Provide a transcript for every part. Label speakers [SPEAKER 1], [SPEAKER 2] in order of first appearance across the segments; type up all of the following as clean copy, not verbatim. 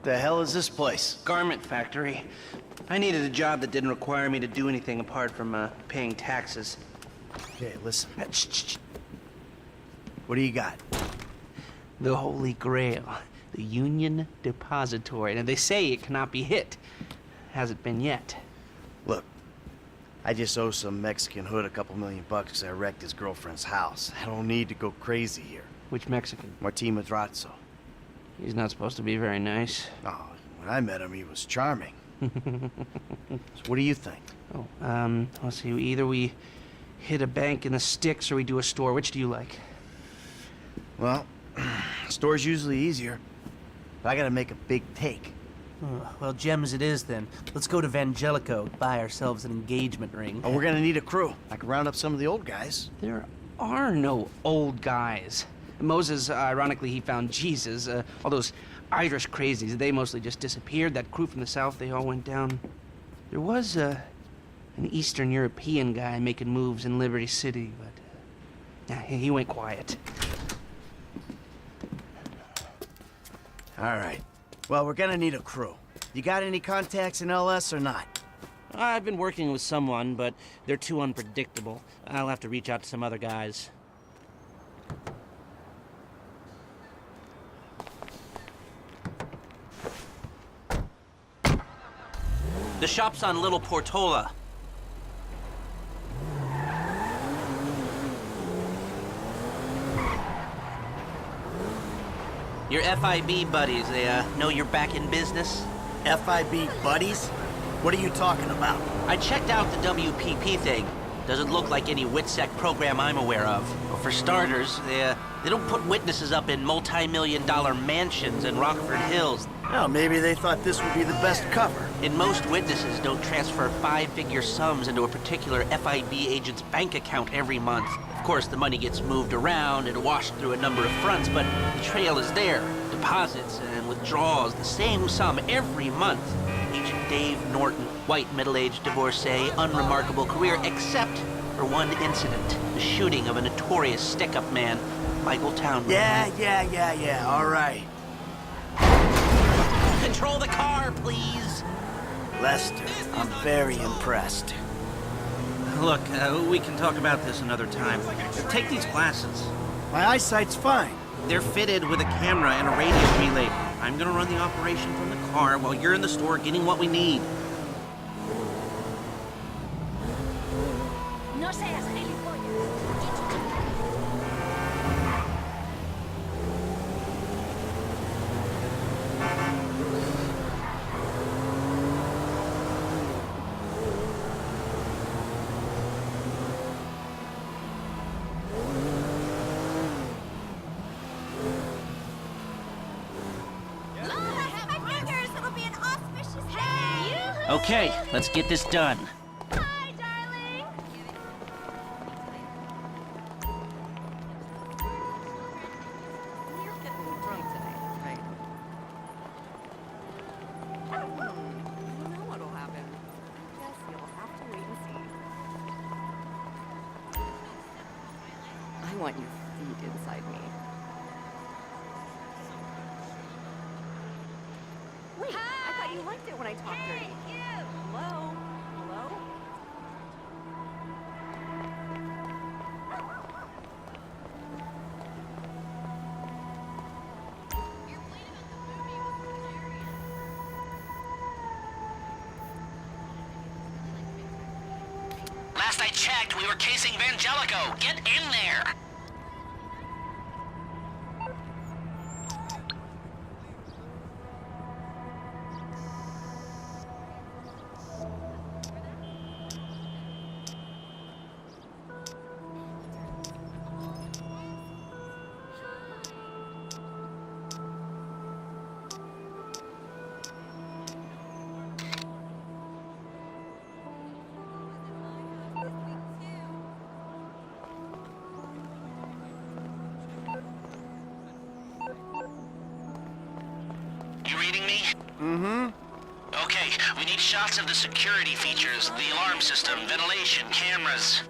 [SPEAKER 1] The hell is this place?
[SPEAKER 2] Garment factory. I needed a job that didn't require me to do anything apart from paying taxes.
[SPEAKER 1] Okay, listen. Shh. What do you got?
[SPEAKER 2] The Holy Grail. The Union Depository. And they say it cannot be hit. Hasn't been yet.
[SPEAKER 1] Look, I just owe some Mexican hood a couple $1 million because I wrecked his girlfriend's house. I don't need to go crazy here.
[SPEAKER 2] Which Mexican?
[SPEAKER 1] Martin Madrazo.
[SPEAKER 2] He's not supposed to be very nice.
[SPEAKER 1] Oh, when I met him, he was charming. So what do you think?
[SPEAKER 2] Oh, let's see. Either we hit a bank in the sticks or we do a store. Which do you like?
[SPEAKER 1] Well, store's usually easier. But I gotta make a big take.
[SPEAKER 3] Well, gems it is then. Let's go to Vangelico, buy ourselves an engagement ring.
[SPEAKER 1] Oh, we're gonna need a crew. I can round up some of the old guys.
[SPEAKER 2] There are no old guys. Moses, ironically, he found Jesus. All those Irish crazies, they mostly just disappeared. That crew from the south, they all went down. There was an Eastern European guy making moves in Liberty City, but he went quiet.
[SPEAKER 1] All right. Well, we're gonna need a crew. You got any contacts in LS or not?
[SPEAKER 2] I've been working with someone, but they're too unpredictable. I'll have to reach out to some other guys. The shop's on Little Portola. Your FIB buddies, they know you're back in business?
[SPEAKER 1] FIB buddies? What are you talking about?
[SPEAKER 2] I checked out the WPP thing. Doesn't look like any WITSEC program I'm aware of. Well, for starters, they don't put witnesses up in multi-million-dollar mansions in Rockford Hills.
[SPEAKER 1] Well, maybe they thought this would be the best cover.
[SPEAKER 2] And most witnesses don't transfer five-figure sums into a particular FIB agent's bank account every month. Of course, the money gets moved around and washed through a number of fronts, but the trail is there. Deposits and withdrawals, the same sum every month. Agent Dave Norton, white middle-aged divorcee, unremarkable career, except for one incident. The shooting of a notorious stick-up man, Michael Townley.
[SPEAKER 1] Yeah, all right.
[SPEAKER 2] Control the car, please.
[SPEAKER 1] Lester, I'm very impressed.
[SPEAKER 2] Look, we can talk about this another time. Take these glasses.
[SPEAKER 1] My eyesight's fine.
[SPEAKER 2] They're fitted with a camera and a radio relay. I'm gonna run the operation from the car while you're in the store getting what we need.
[SPEAKER 4] No seas gilipollas.
[SPEAKER 2] Okay, let's get this done.
[SPEAKER 4] Hi, darling!
[SPEAKER 5] You're getting drunk today, right? I don't know what'll happen. I guess you'll have to wait and see. I want your feet inside me. Wait, I thought you liked it when I talked dirty. Hello? Hello?
[SPEAKER 2] Last I checked, we were casing Vangelico. Get in there! You reading me?
[SPEAKER 1] Mm-hmm.
[SPEAKER 2] Okay, we need shots of the security features, the alarm system, ventilation, cameras.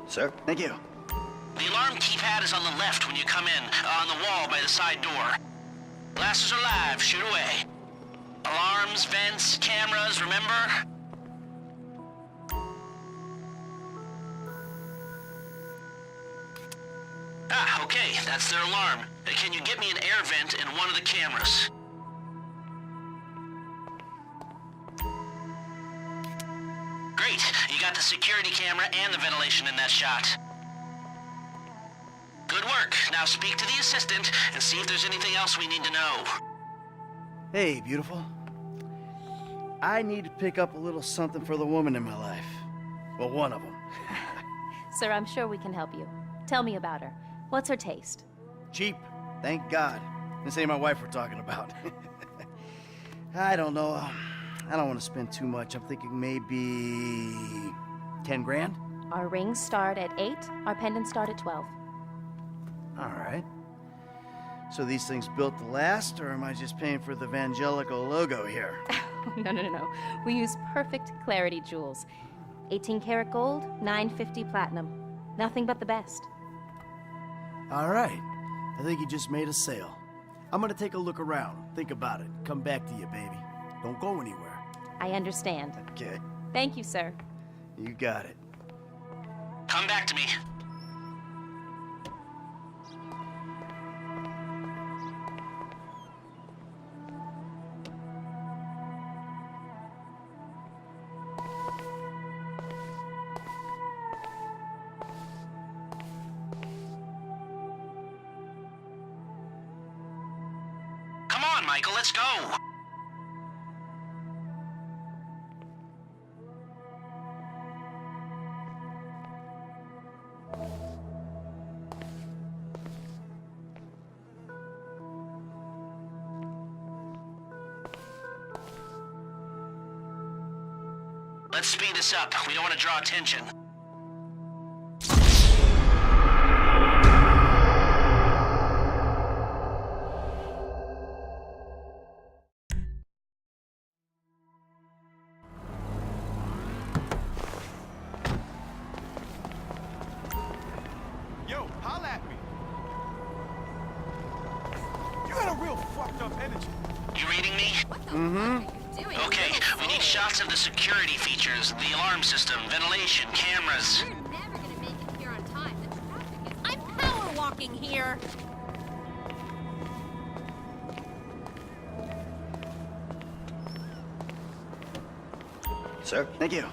[SPEAKER 1] Sir, thank you.
[SPEAKER 2] The alarm keypad is on the left when you come in, on the wall by the side door. Glasses are live, shoot away. Alarms, vents, cameras, remember? Ah, okay, that's their alarm. Can you get me an air vent in one of the cameras? Great, you got the security camera and the ventilation in that shot. Good work. Now speak to the assistant and see if there's anything else we need to know.
[SPEAKER 1] Hey, beautiful. I need to pick up a little something for the woman in my life. Well, one of them.
[SPEAKER 4] Sir, I'm sure we can help you. Tell me about her. What's her taste?
[SPEAKER 1] Cheap, thank God. This ain't my wife we're talking about. I don't know. I don't want to spend too much. I'm thinking maybe 10 grand?
[SPEAKER 4] Our rings start at 8, our pendants start at 12.
[SPEAKER 1] All right. So these things built to last, or am I just paying for the Vangelico logo here?
[SPEAKER 4] No. We use perfect clarity jewels. 18 karat gold, 950 platinum. Nothing but the best.
[SPEAKER 1] All right. I think you just made a sale. I'm gonna take a look around, think about it, come back to you, baby. Don't go anywhere.
[SPEAKER 4] I understand.
[SPEAKER 1] Okay.
[SPEAKER 4] Thank you, sir.
[SPEAKER 1] You got it.
[SPEAKER 2] Come back to me. Come on, Michael, let's go. Let's speed this up. We don't want to draw attention.
[SPEAKER 6] Yo, holla at me. You got a real fucked up energy.
[SPEAKER 2] You reading me?
[SPEAKER 5] What the fuck are you doing?
[SPEAKER 2] Okay, we shots of the security features, the alarm system, ventilation, cameras.
[SPEAKER 6] We're never gonna make it here on time. The traffic is... I'm power walking here!
[SPEAKER 1] Sir, thank you.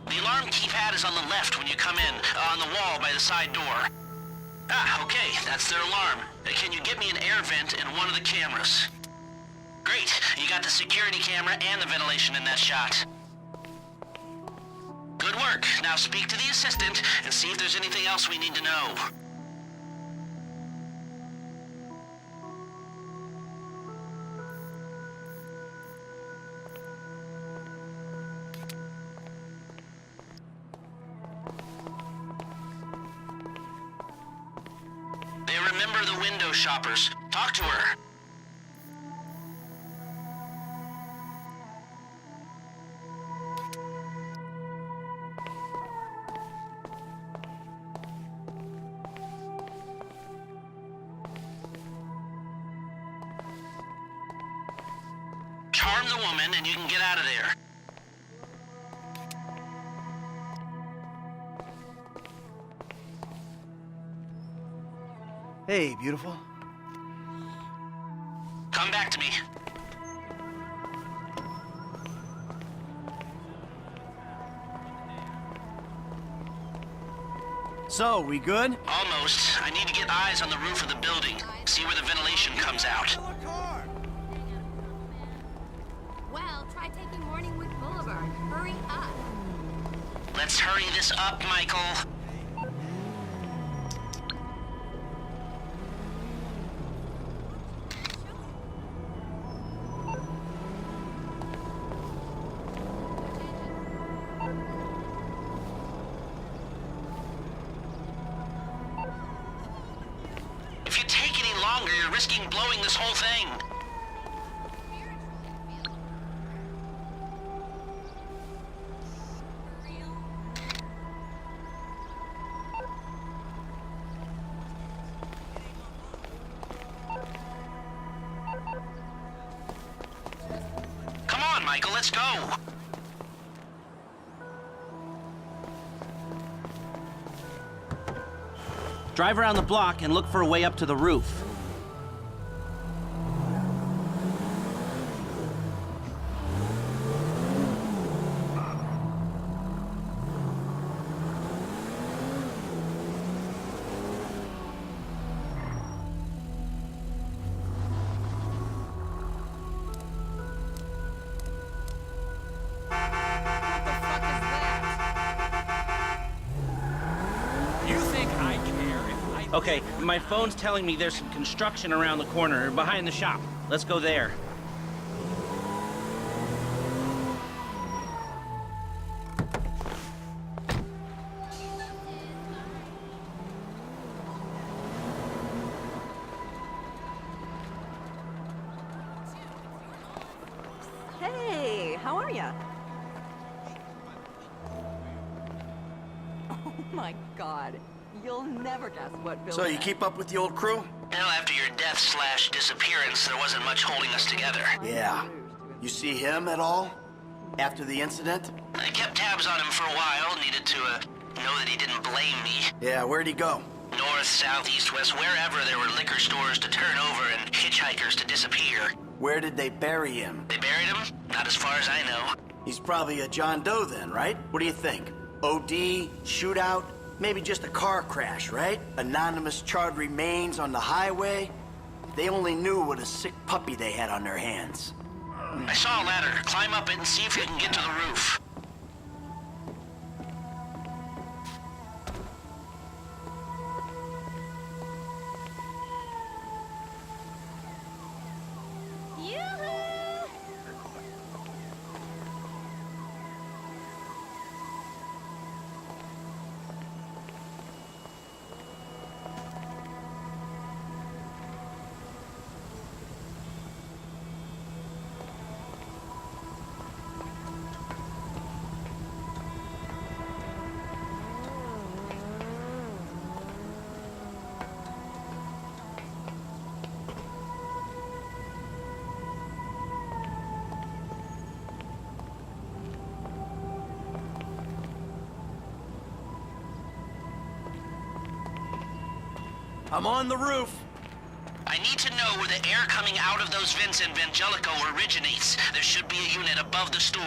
[SPEAKER 2] The alarm keypad is on the left when you come in, on the wall by the side door. Ah, okay, that's their alarm. Can you get me an air vent in one of the cameras? Great, you got the security camera and the ventilation in that shot. Good work. Now speak to the assistant and see if there's anything else we need to know. They remember the window shoppers. Talk to her. Charm the woman and you can get out of there.
[SPEAKER 1] Hey, beautiful.
[SPEAKER 2] Come back to me.
[SPEAKER 1] So, we good?
[SPEAKER 2] Almost. I need to get eyes on the roof of the building. See where the ventilation comes out.
[SPEAKER 6] Well, try taking Morningwood Boulevard. Hurry up.
[SPEAKER 2] Let's hurry this up, Michael. If you take any longer, you're risking blowing this whole thing. Come on, Michael, let's go.
[SPEAKER 3] Drive around the block and look for a way up to the roof.
[SPEAKER 5] What the fuck is that? You think I care if I...
[SPEAKER 3] Okay, my phone's telling me there's some construction around the corner, behind the shop. Let's go there.
[SPEAKER 5] Hey, how are ya? Oh my god. You'll never guess what Bill
[SPEAKER 1] So, you
[SPEAKER 5] said.
[SPEAKER 1] keep up with the old crew?
[SPEAKER 2] You know, after your death/disappearance, there wasn't much holding us together.
[SPEAKER 1] Yeah. You see him at all? After the incident?
[SPEAKER 2] I kept tabs on him for a while, needed to know that he didn't blame me.
[SPEAKER 1] Yeah, where'd he go?
[SPEAKER 2] North, south, east, west, wherever there were liquor stores to turn over and hitchhikers to disappear.
[SPEAKER 1] Where did they bury him?
[SPEAKER 2] They buried him? Not as far as I know.
[SPEAKER 1] He's probably a John Doe then, right? What do you think? OD? Shootout? Maybe just a car crash, right? Anonymous charred remains on the highway? They only knew what a sick puppy they had on their hands.
[SPEAKER 2] I saw a ladder. Climb up it and see if you can get to the roof.
[SPEAKER 6] Yoo-hoo!
[SPEAKER 1] I'm on the roof.
[SPEAKER 2] I need to know where the air coming out of those vents in Vangelico originates. There should be a unit above the store.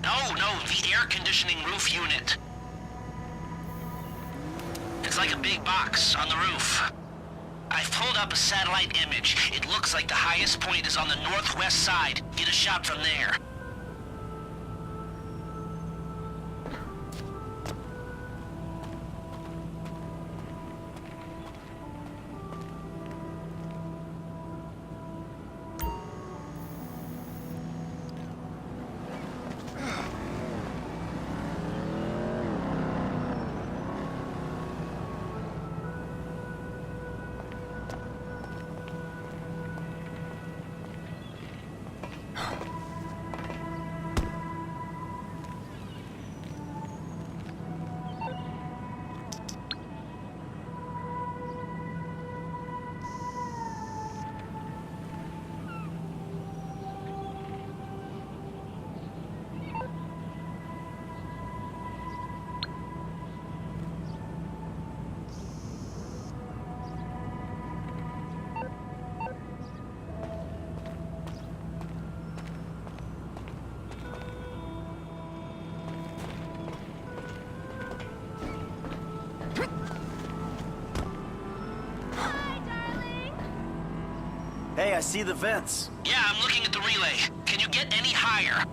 [SPEAKER 2] No, the air conditioning roof unit. It's like a big box on the roof. I've pulled up a satellite image. It looks like the highest point is on the northwest side. Get a shot from there.
[SPEAKER 1] Hey, I see the vents.
[SPEAKER 2] Yeah, I'm looking at the relay. Can you get any higher?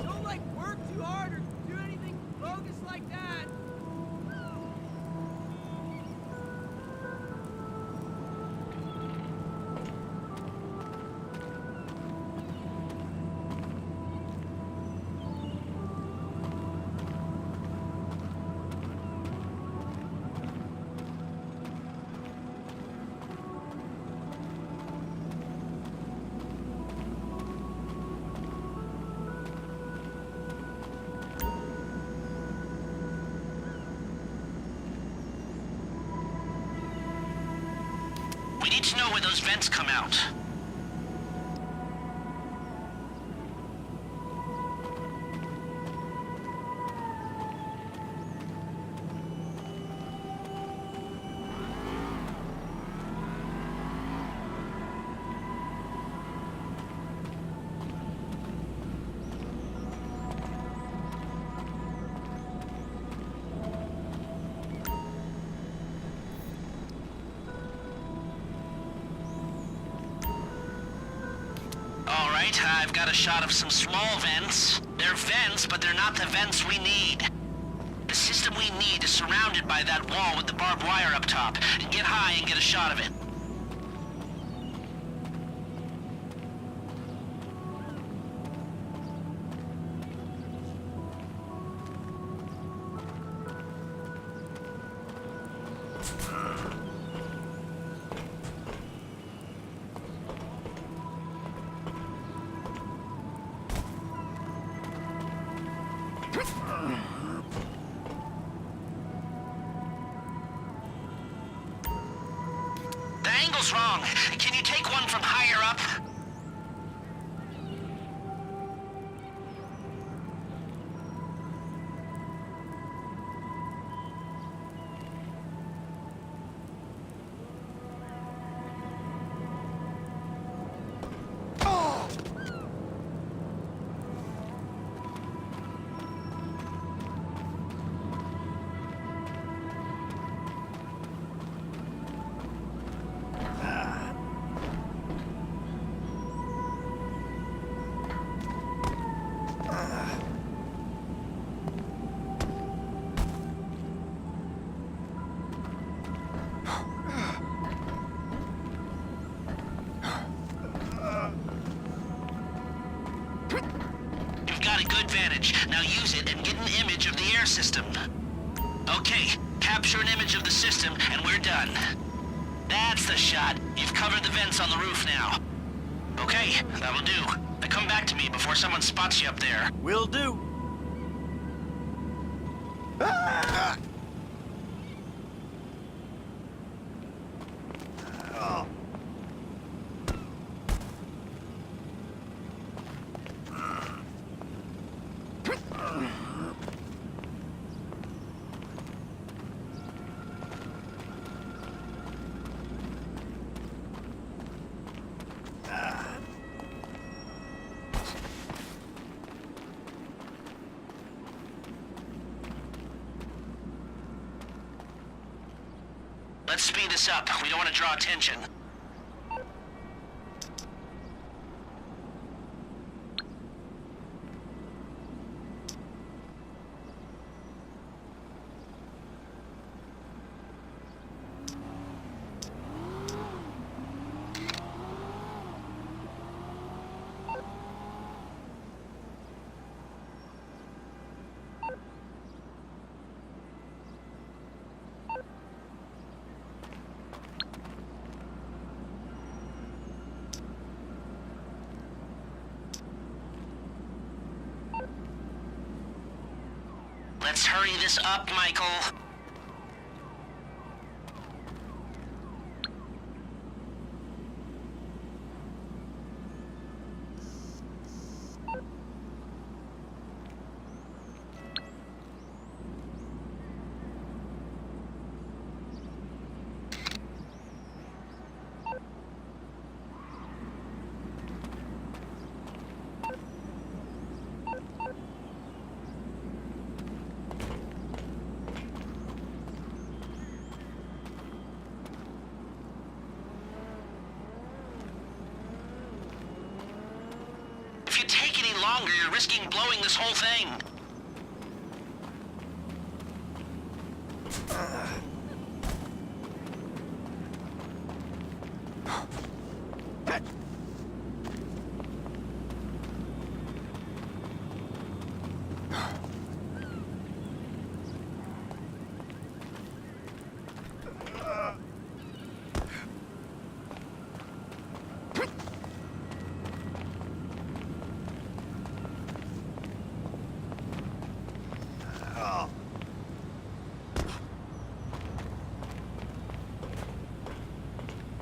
[SPEAKER 5] Don't like work too hard or do anything bogus like that.
[SPEAKER 2] We need to know where those vents come out. right, I've got a shot of some small vents. They're vents, but they're not the vents we need. The system we need is surrounded by that wall with the barbed wire up top. Get high and get a shot of it. The angle's wrong. Can you take one from higher up? You've got a good vantage. Now use it and get an image of the air system. Okay, capture an image of the system and we're done. That's the shot. You've covered the vents on the roof now. Okay, that'll do. Now come back to me before someone spots you up there.
[SPEAKER 1] Will do. Ah! Oh.
[SPEAKER 2] Let's speed this up. We don't want to draw attention. Let's hurry this up, Michael. If you take any longer, you're risking blowing this whole thing.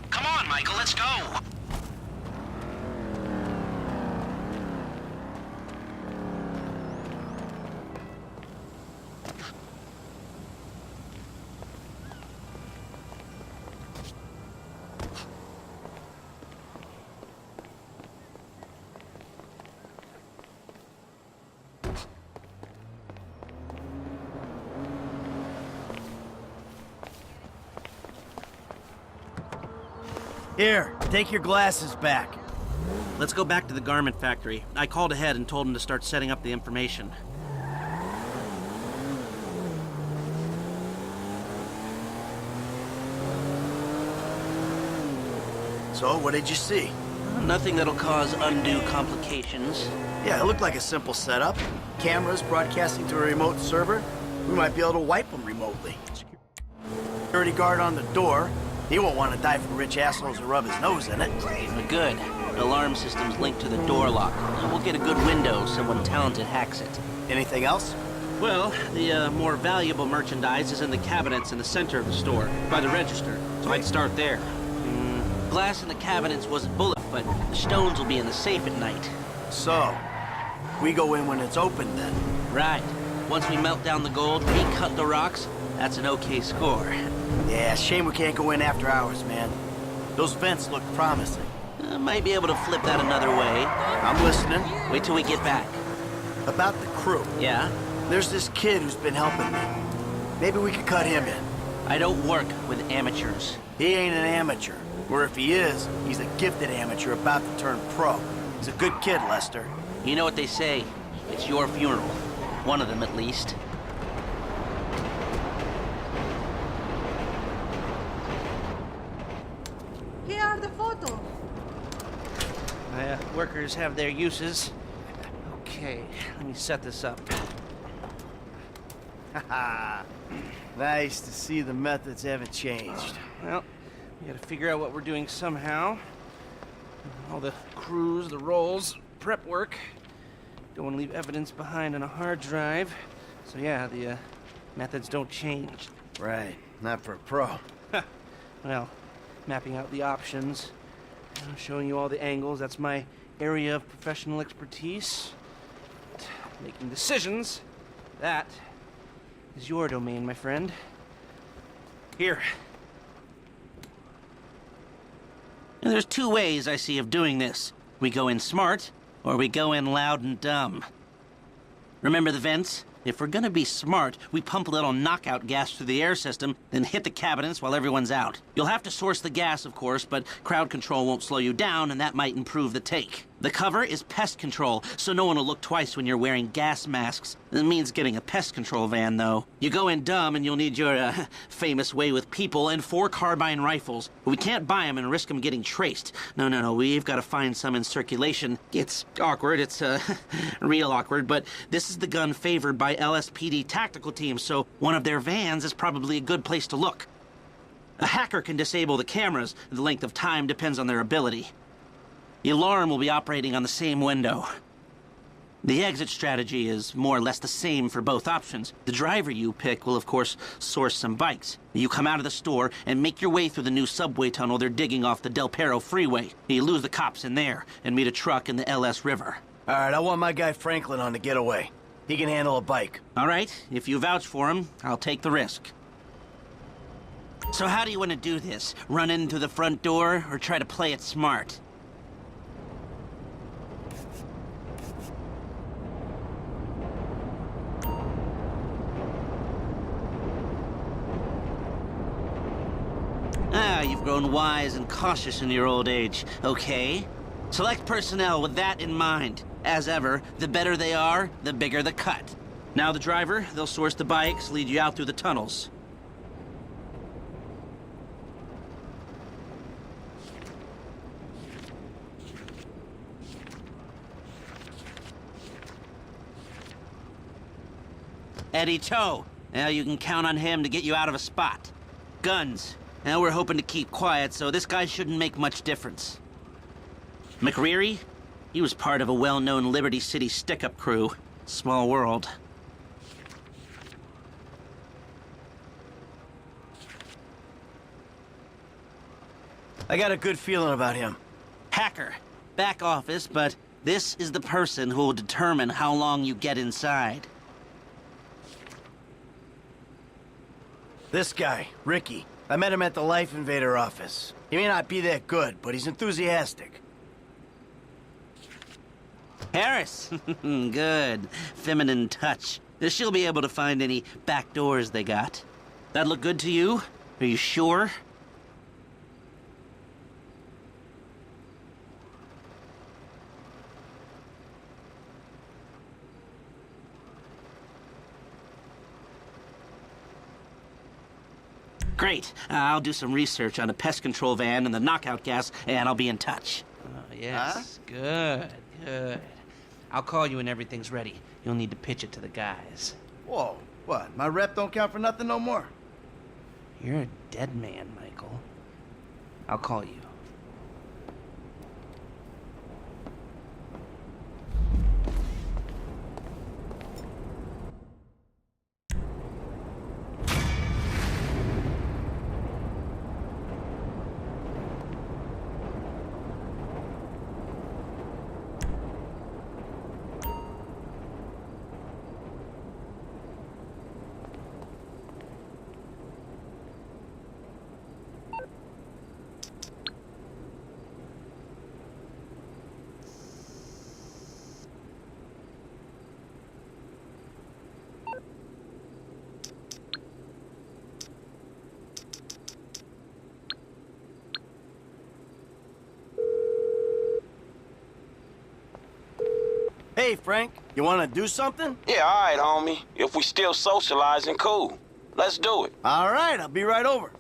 [SPEAKER 2] Come on, Michael, let's go.
[SPEAKER 1] Here, take your glasses back.
[SPEAKER 2] Let's go back to the garment factory. I called ahead and told him to start setting up the information.
[SPEAKER 1] So, what did you see?
[SPEAKER 2] Nothing that'll cause undue complications.
[SPEAKER 1] Yeah, it looked like a simple setup. Cameras broadcasting to a remote server. We might be able to wipe them remotely. Security guard on the door. He won't want to die for rich assholes who rub his nose in it.
[SPEAKER 2] Good. Alarm system's linked to the door lock. We'll get a good window if someone talented hacks it.
[SPEAKER 1] Anything else?
[SPEAKER 2] Well, the more valuable merchandise is in the cabinets in the center of the store, by the register. So I'd start there. Glass in the cabinets wasn't bullet, but the stones will be in the safe at night.
[SPEAKER 1] So, we go in when it's open then.
[SPEAKER 2] Right. Once we melt down the gold, recut the rocks, that's an okay score.
[SPEAKER 1] Yeah, shame we can't go in after hours, man. Those vents look promising.
[SPEAKER 2] Might be able to flip that another way.
[SPEAKER 1] I'm listening.
[SPEAKER 2] Wait till we get back.
[SPEAKER 1] About the crew.
[SPEAKER 2] Yeah?
[SPEAKER 1] There's this kid who's been helping me. Maybe we could cut him in.
[SPEAKER 2] I don't work with amateurs.
[SPEAKER 1] He ain't an amateur. Or if he is, he's a gifted amateur about to turn pro. He's a good kid, Lester.
[SPEAKER 2] You know what they say. It's your funeral. One of them, at least.
[SPEAKER 7] Here are the photos.
[SPEAKER 2] Workers have their uses. Okay, let me set this up.
[SPEAKER 1] Haha. Nice to see the methods haven't changed.
[SPEAKER 2] Well, we gotta figure out what we're doing somehow. All the crews, the rolls, prep work. Don't want to leave evidence behind on a hard drive. So yeah, the methods don't change.
[SPEAKER 1] Right, not for a pro.
[SPEAKER 2] Well, mapping out the options, showing you all the angles, that's my area of professional expertise. Making decisions, that is your domain, my friend. Here. And there's two ways I see of doing this. We go in smart, or we go in loud and dumb. Remember the vents? If we're gonna be smart, we pump a little knockout gas through the air system, then hit the cabinets while everyone's out. You'll have to source the gas, of course, but crowd control won't slow you down, and that might improve the take. The cover is pest control, so no one will look twice when you're wearing gas masks. It means getting a pest control van, though. You go in dumb, and you'll need your, famous way with people and 4 carbine rifles. But we can't buy them and risk them getting traced. No, we've got to find some in circulation. It's awkward, it's, real awkward, but this is the gun favored by LSPD tactical teams, so one of their vans is probably a good place to look. A hacker can disable the cameras. The length of time depends on their ability. The alarm will be operating on the same window. The exit strategy is more or less the same for both options. The driver you pick will, of course, source some bikes. You come out of the store and make your way through the new subway tunnel they're digging off the Del Perro freeway. You lose the cops in there and meet a truck in the LS River.
[SPEAKER 1] All right, I want my guy Franklin on the getaway. He can handle a bike.
[SPEAKER 2] All right, if you vouch for him, I'll take the risk. So how do you want to do this? Run in through the front door or try to play it smart? You've grown wise and cautious in your old age. Okay. Select personnel with that in mind. As ever, the better they are, the bigger the cut. Now the driver, they'll source the bikes, lead you out through the tunnels. Eddie Toe. Now you can count on him to get you out of a spot. Guns. Now we're hoping to keep quiet, so this guy shouldn't make much difference. McReary? He was part of a well-known Liberty City stick-up crew. Small world.
[SPEAKER 1] I got a good feeling about him.
[SPEAKER 2] Hacker. Back office, but this is the person who will determine how long you get inside.
[SPEAKER 1] This guy, Ricky. I met him at the Life Invader office. He may not be that good, but he's enthusiastic.
[SPEAKER 2] Harris. Good. Feminine touch. She'll be able to find any back doors they got. That look good to you? Are you sure? Great. I'll do some research on the pest control van and the knockout gas, and I'll be in touch.
[SPEAKER 3] Oh, yes. Good, good. I'll call you when everything's ready. You'll need to pitch it to the guys.
[SPEAKER 1] Whoa, what? My rep don't count for nothing no more?
[SPEAKER 3] You're a dead man, Michael. I'll call you.
[SPEAKER 1] Hey, Frank, you want to do something?
[SPEAKER 8] Yeah, all right, homie. If we still socializing, cool. Let's do it.
[SPEAKER 1] All right, I'll be right over.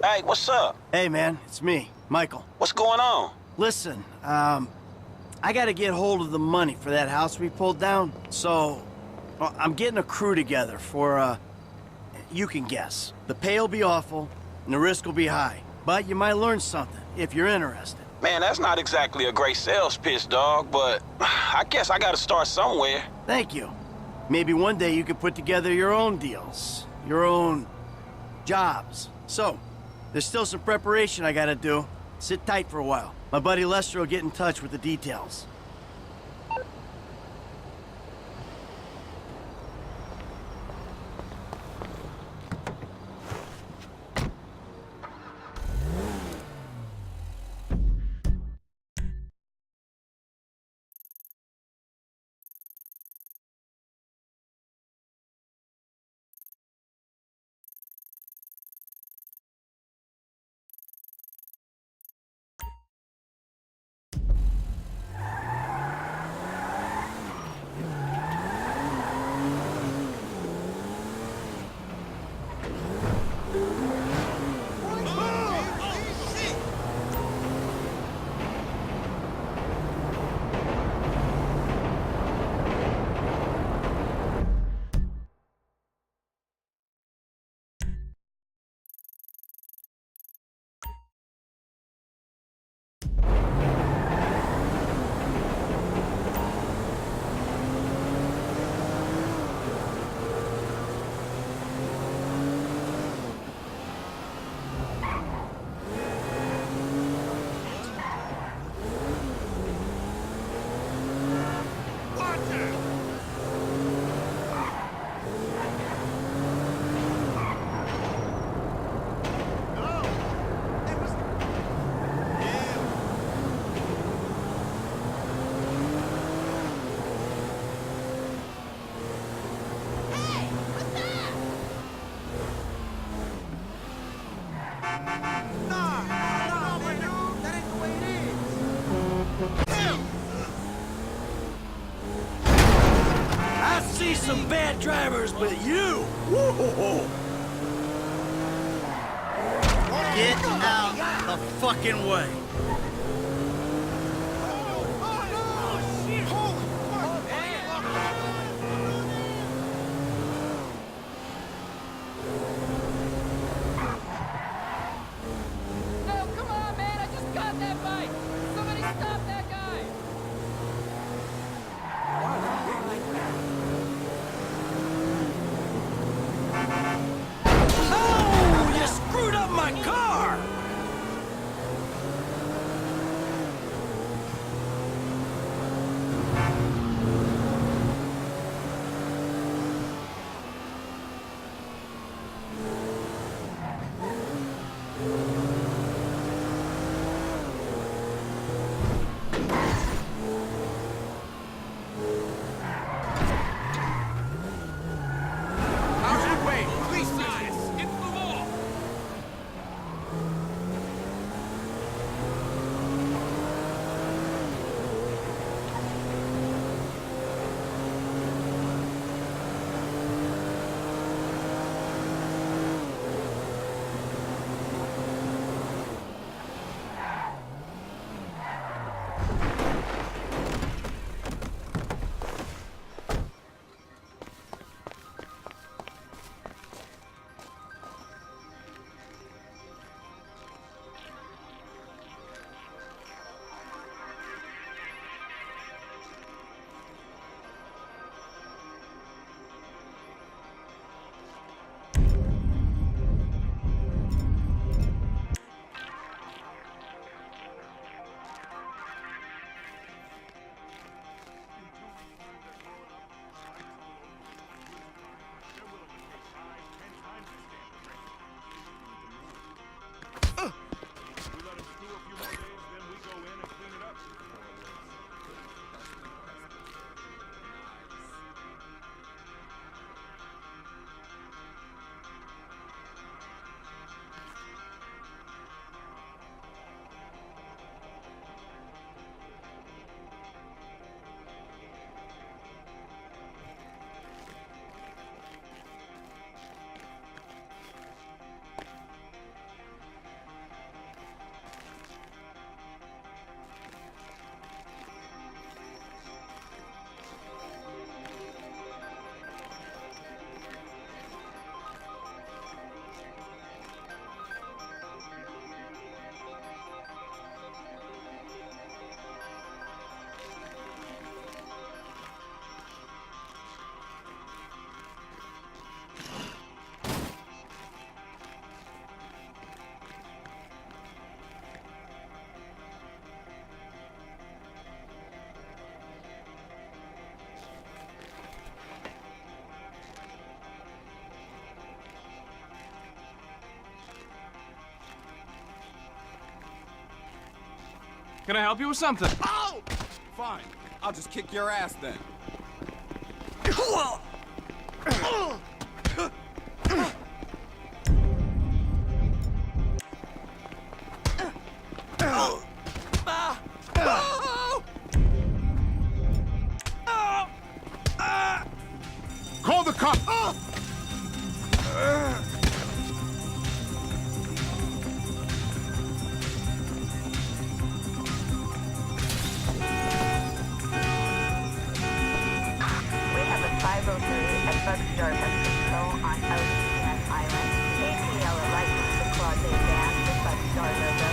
[SPEAKER 8] Hey, what's up?
[SPEAKER 1] Hey, man, it's me, Michael.
[SPEAKER 8] What's going on?
[SPEAKER 1] Listen, I gotta get hold of the money for that house we pulled down, so I'm getting a crew together for, you can guess. The pay will be awful, and the risk will be high, but you might learn something if you're interested.
[SPEAKER 8] Man, that's not exactly a great sales pitch, dog, but I guess I gotta start somewhere.
[SPEAKER 1] Thank you. Maybe one day you could put together your own deals, your own jobs. So, there's still some preparation I gotta do. Sit tight for a while. My buddy Lester will get in touch with the details. Some bad drivers, but you! Whoa. Get out the fucking way!
[SPEAKER 6] No, come on, man! I just got that bike! Somebody stop that guy!
[SPEAKER 1] Oh, you screwed up my car!
[SPEAKER 5] Can I help you with something? Oh! Fine. I'll just kick your ass then.
[SPEAKER 9] Call the cop!
[SPEAKER 10] We have a 503 at Buckstart Pest Control on OCS Island. ATL are licensed to Clause A gas with Buckstar logo.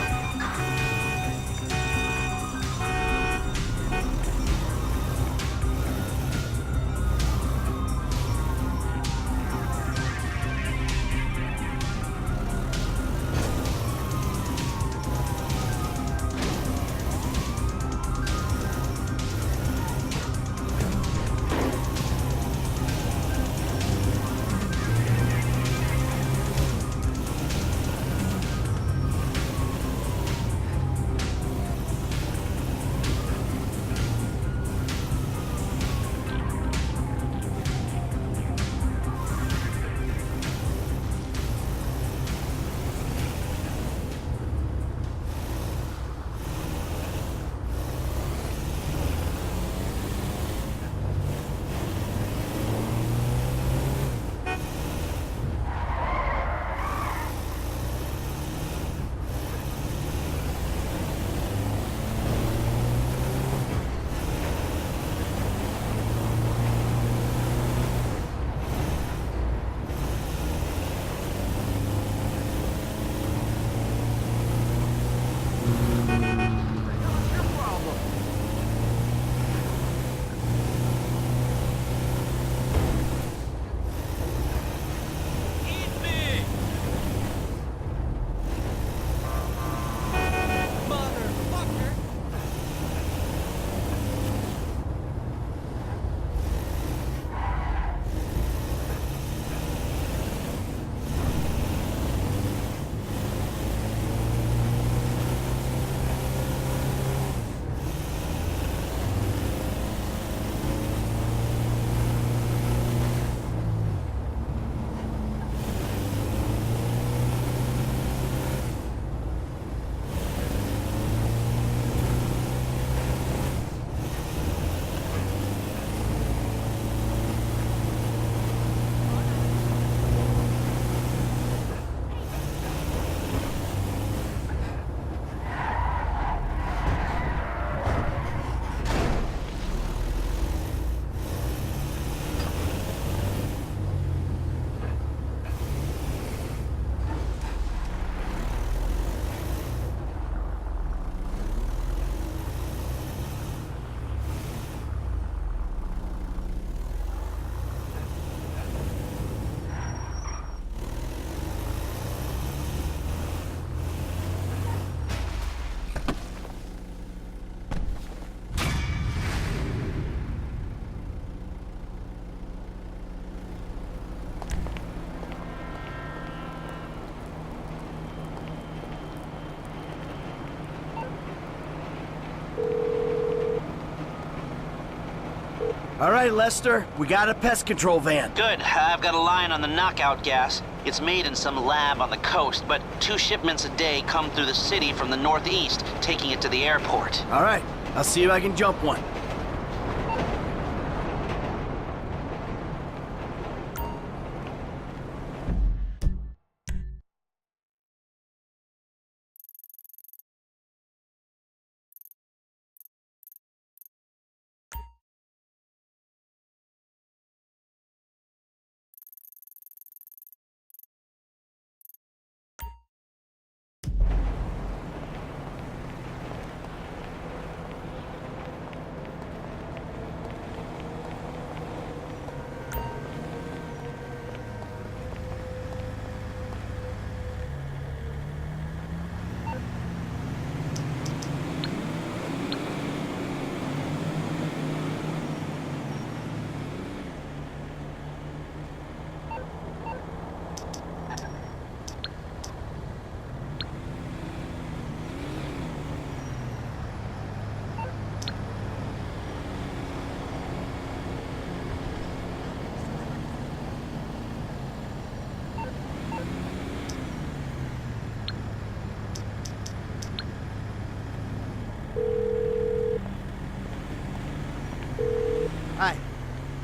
[SPEAKER 1] All right, Lester, we got a pest control van.
[SPEAKER 2] Good. I've got a line on the knockout gas. It's made in some lab on the coast, but 2 shipments a day come through the city from the northeast, taking it to the airport.
[SPEAKER 1] All right, I'll see if I can jump one.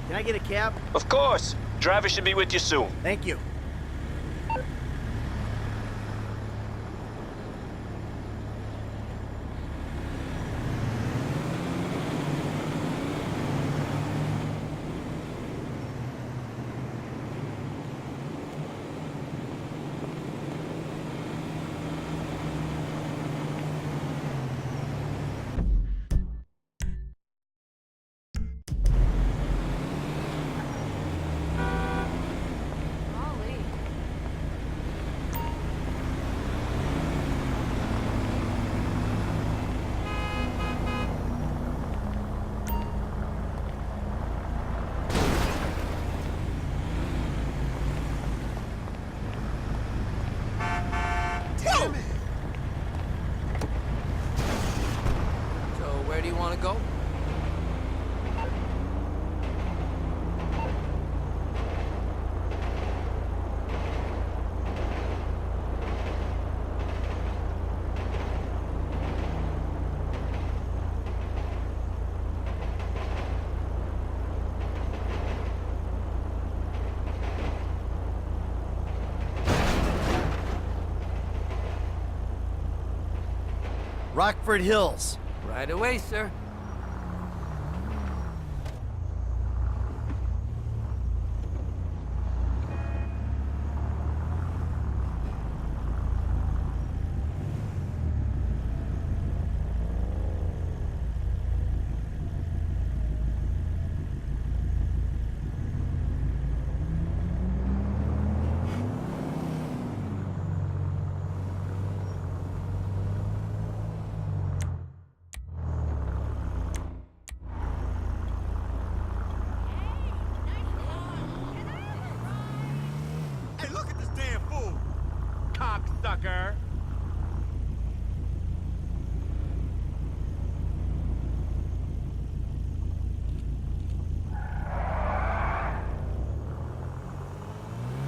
[SPEAKER 1] Can I get a cab?
[SPEAKER 11] Of course. Driver should be with you soon.
[SPEAKER 1] Thank you.
[SPEAKER 6] Where do you want to go?
[SPEAKER 1] Rockford Hills.
[SPEAKER 6] Right away, sir.
[SPEAKER 9] Hey, look at this damn fool! Cocksucker!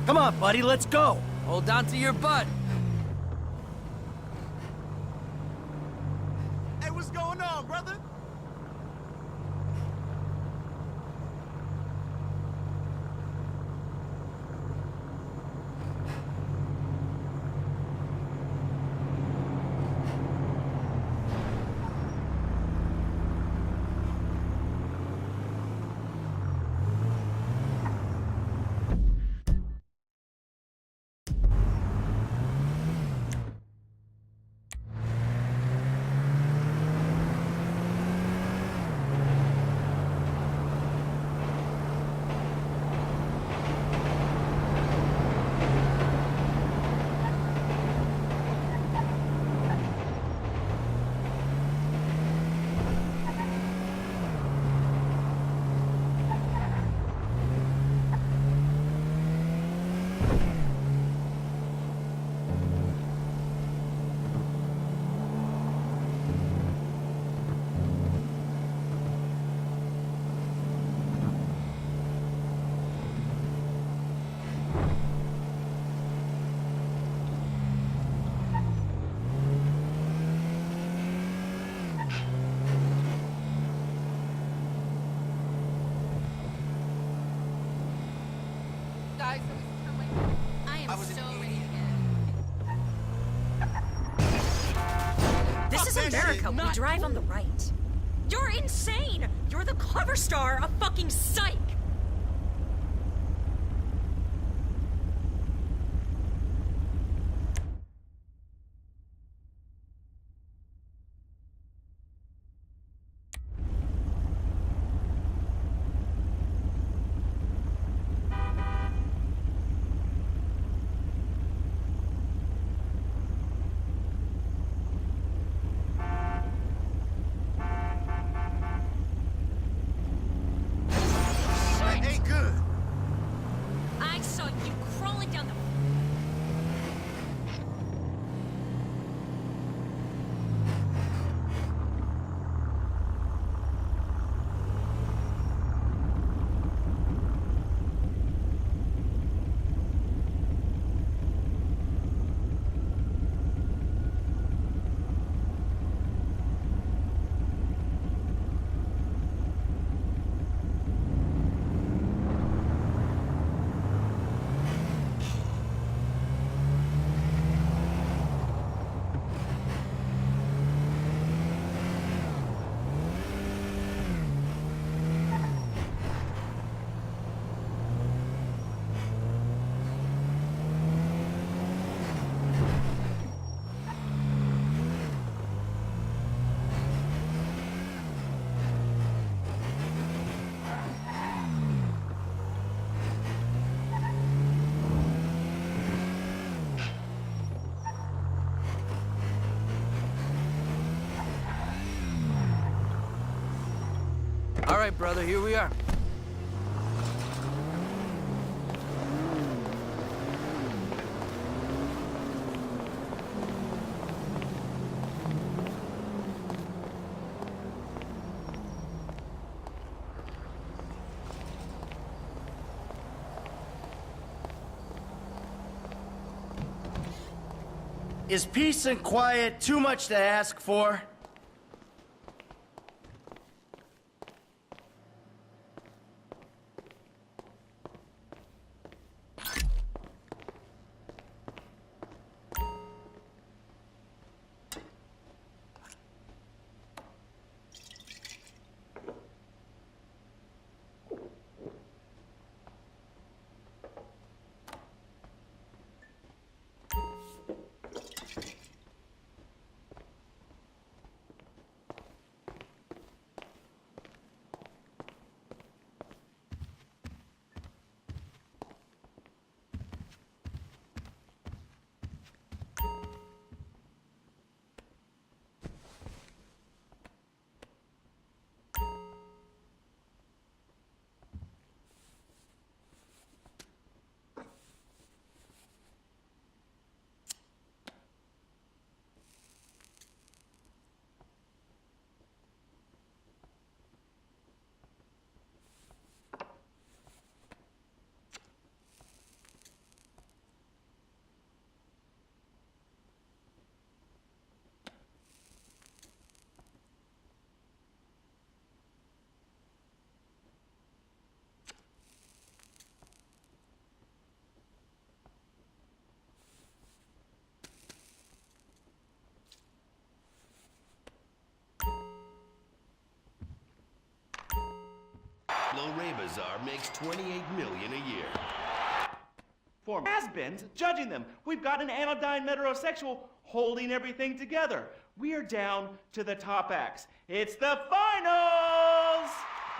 [SPEAKER 1] Come on, buddy, let's go!
[SPEAKER 6] Hold on to your butt.
[SPEAKER 9] Hey, what's going on, brother?
[SPEAKER 6] Guys,
[SPEAKER 12] I am so ready again. This is America. We drive on the right. You're insane! You're the cover star of fucking Psych!
[SPEAKER 13] All right, brother, here we are.
[SPEAKER 1] Is peace and quiet too much to ask for?
[SPEAKER 14] Ray Bazaar makes $28 million a year.
[SPEAKER 15] For has-beens, judging them. We've got an anodyne metrosexual holding everything together. We are down to the top acts. It's the finals!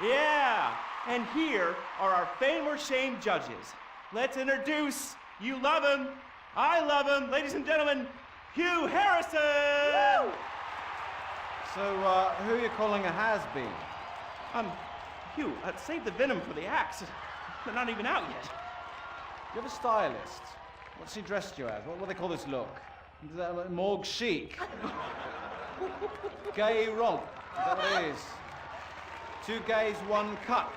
[SPEAKER 15] Yeah, and here are our fame or shame judges. Let's introduce, you love him, I love him, ladies and gentlemen, Hugh Harrison! Woo!
[SPEAKER 16] So, who are you calling a has-been?
[SPEAKER 15] Hugh, save the venom for the acts. They're not even out yet.
[SPEAKER 16] You have a stylist. What's she dressed you as? What do they call this look? Is that like morgue chic? Gay romp. Is that what it is? 2 gays, 1 cut.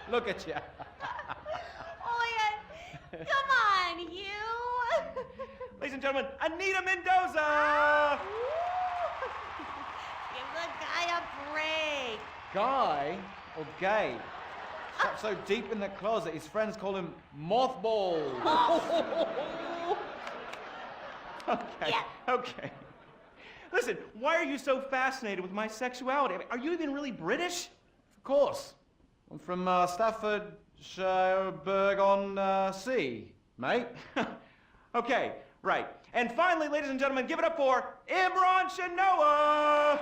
[SPEAKER 16] Look at you.
[SPEAKER 17] Oh, yeah. Come on, Hugh.
[SPEAKER 15] Ladies and gentlemen, Anita Mendoza!
[SPEAKER 17] Give the guy a break.
[SPEAKER 16] Guy or gay? Trapped so deep in the closet, his friends call him Mothball.
[SPEAKER 15] Okay. Listen, why are you so fascinated with my sexuality? I mean, are you even really British?
[SPEAKER 16] Of course. I'm from Staffordshire-on-Sea, mate.
[SPEAKER 15] Okay, right. And finally, ladies and gentlemen, give it up for Imran Shanoa!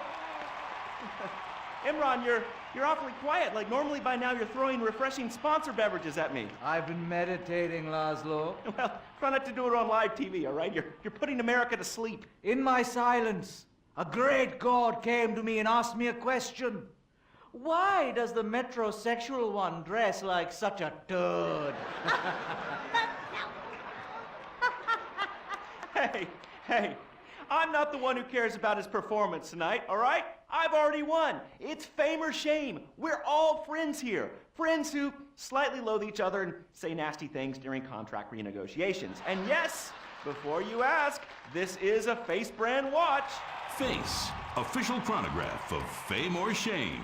[SPEAKER 15] Imran, you're awfully quiet. Like, normally by now you're throwing refreshing sponsor beverages at me.
[SPEAKER 13] I've been meditating, Laszlo.
[SPEAKER 15] Well, try not to do it on live TV, all right? You're putting America to sleep.
[SPEAKER 13] In my silence, a great god came to me and asked me a question. Why does the metrosexual one dress like such a turd?
[SPEAKER 15] Hey, I'm not the one who cares about his performance tonight, all right? I've already won. It's fame or shame. We're all friends here. Friends who slightly loathe each other and say nasty things during contract renegotiations. And yes, before you ask, this is a Face brand watch.
[SPEAKER 18] Face, official chronograph of fame or shame.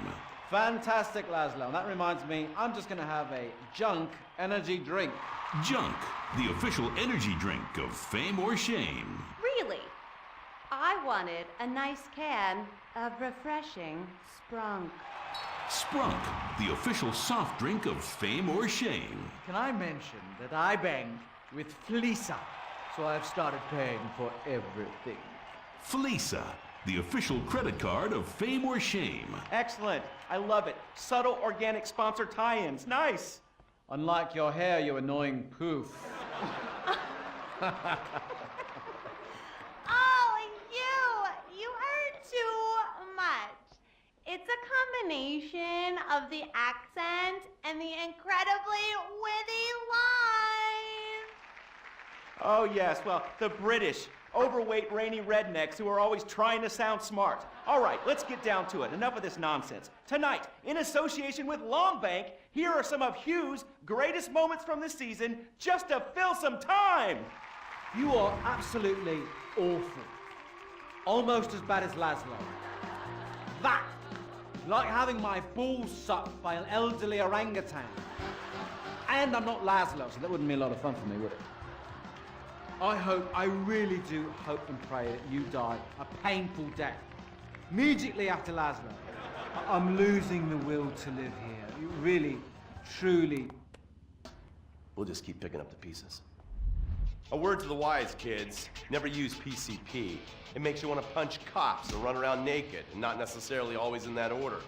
[SPEAKER 16] Fantastic, Laszlo. And that reminds me, I'm just going to have a junk energy drink.
[SPEAKER 18] Junk, the official energy drink of fame or shame.
[SPEAKER 17] Really? I wanted a nice can of refreshing Sprunk.
[SPEAKER 18] Sprunk, the official soft drink of fame or shame.
[SPEAKER 13] Can I mention that I banged with Felisa, so I've started paying for everything.
[SPEAKER 18] Felisa, the official credit card of fame or shame.
[SPEAKER 15] Excellent. I love it. Subtle organic sponsor tie-ins. Nice.
[SPEAKER 16] Unlike your hair, you annoying poof.
[SPEAKER 17] Oh, you heard too much. combination of the accent and the incredibly witty lines.
[SPEAKER 15] Oh, yes, well, the British, overweight, rainy rednecks who are always trying to sound smart. All right, let's get down to it. Enough of this nonsense. Tonight, in association with Longbank, here are some of Hugh's greatest moments from the season just to fill some time.
[SPEAKER 13] You are absolutely awful. Almost as bad as Laszlo. That, like having my balls sucked by an elderly orangutan. And I'm not Laszlo, so that wouldn't be a lot of fun for me, would it? I really do hope and pray that you die a painful death. Immediately after Laszlo. I'm losing the will to live here. You really, truly.
[SPEAKER 14] We'll just keep picking up the pieces. A word to the wise, kids. Never use PCP. It makes you want to punch cops or run around naked, and not necessarily always in that order.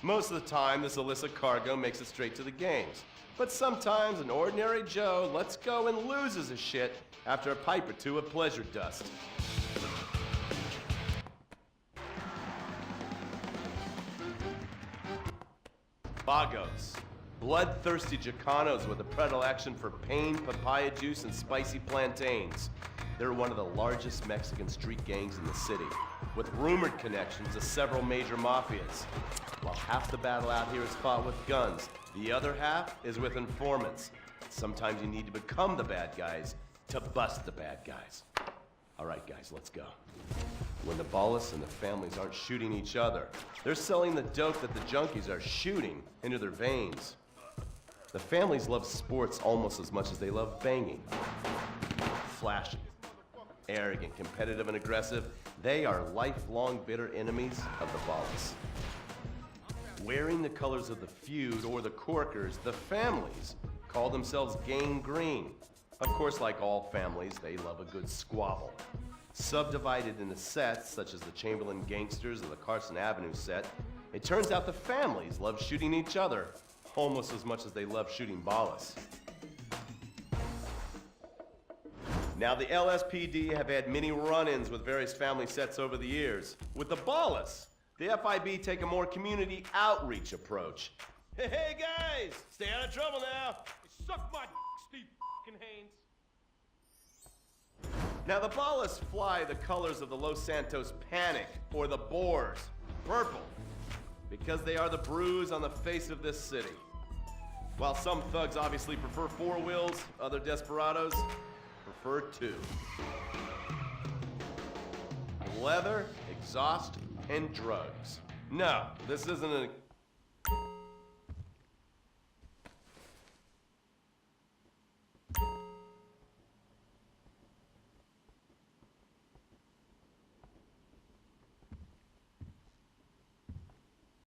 [SPEAKER 14] Most of the time, this illicit cargo makes it straight to the games. But sometimes an ordinary Joe lets go and loses his shit after a pipe or two of pleasure dust. Vagos. Bloodthirsty Chicanos with a predilection for pain, papaya juice, and spicy plantains. They're one of the largest Mexican street gangs in the city, with rumored connections to several major mafias. While half the battle out here is fought with guns, the other half is with informants. Sometimes you need to become the bad guys to bust the bad guys. All right, guys, let's go. When the Ballas and the families aren't shooting each other, they're selling the dope that the junkies are shooting into their veins. The families love sports almost as much as they love banging. Flashy, arrogant, competitive, and aggressive, they are lifelong bitter enemies of the Ballas. Wearing the colors of the feud or the Corkers, the families call themselves Gang Green. Of course, like all families, they love a good squabble. Subdivided into sets, such as the Chamberlain Gangsters or the Carson Avenue set, it turns out the families love shooting each other almost as much as they love shooting Ballas. Now, the LSPD have had many run-ins with various family sets over the years. With the Ballas, the FIB take a more community outreach approach. Hey guys, stay out of trouble now.
[SPEAKER 9] Suck my Steve Haynes.
[SPEAKER 14] Now the Ballas fly the colors of the Los Santos Panic, or the Boers, purple, because they are the bruise on the face of this city. While some thugs obviously prefer four wheels, other desperados prefer two. Leather, exhaust, and drugs. No, this isn't an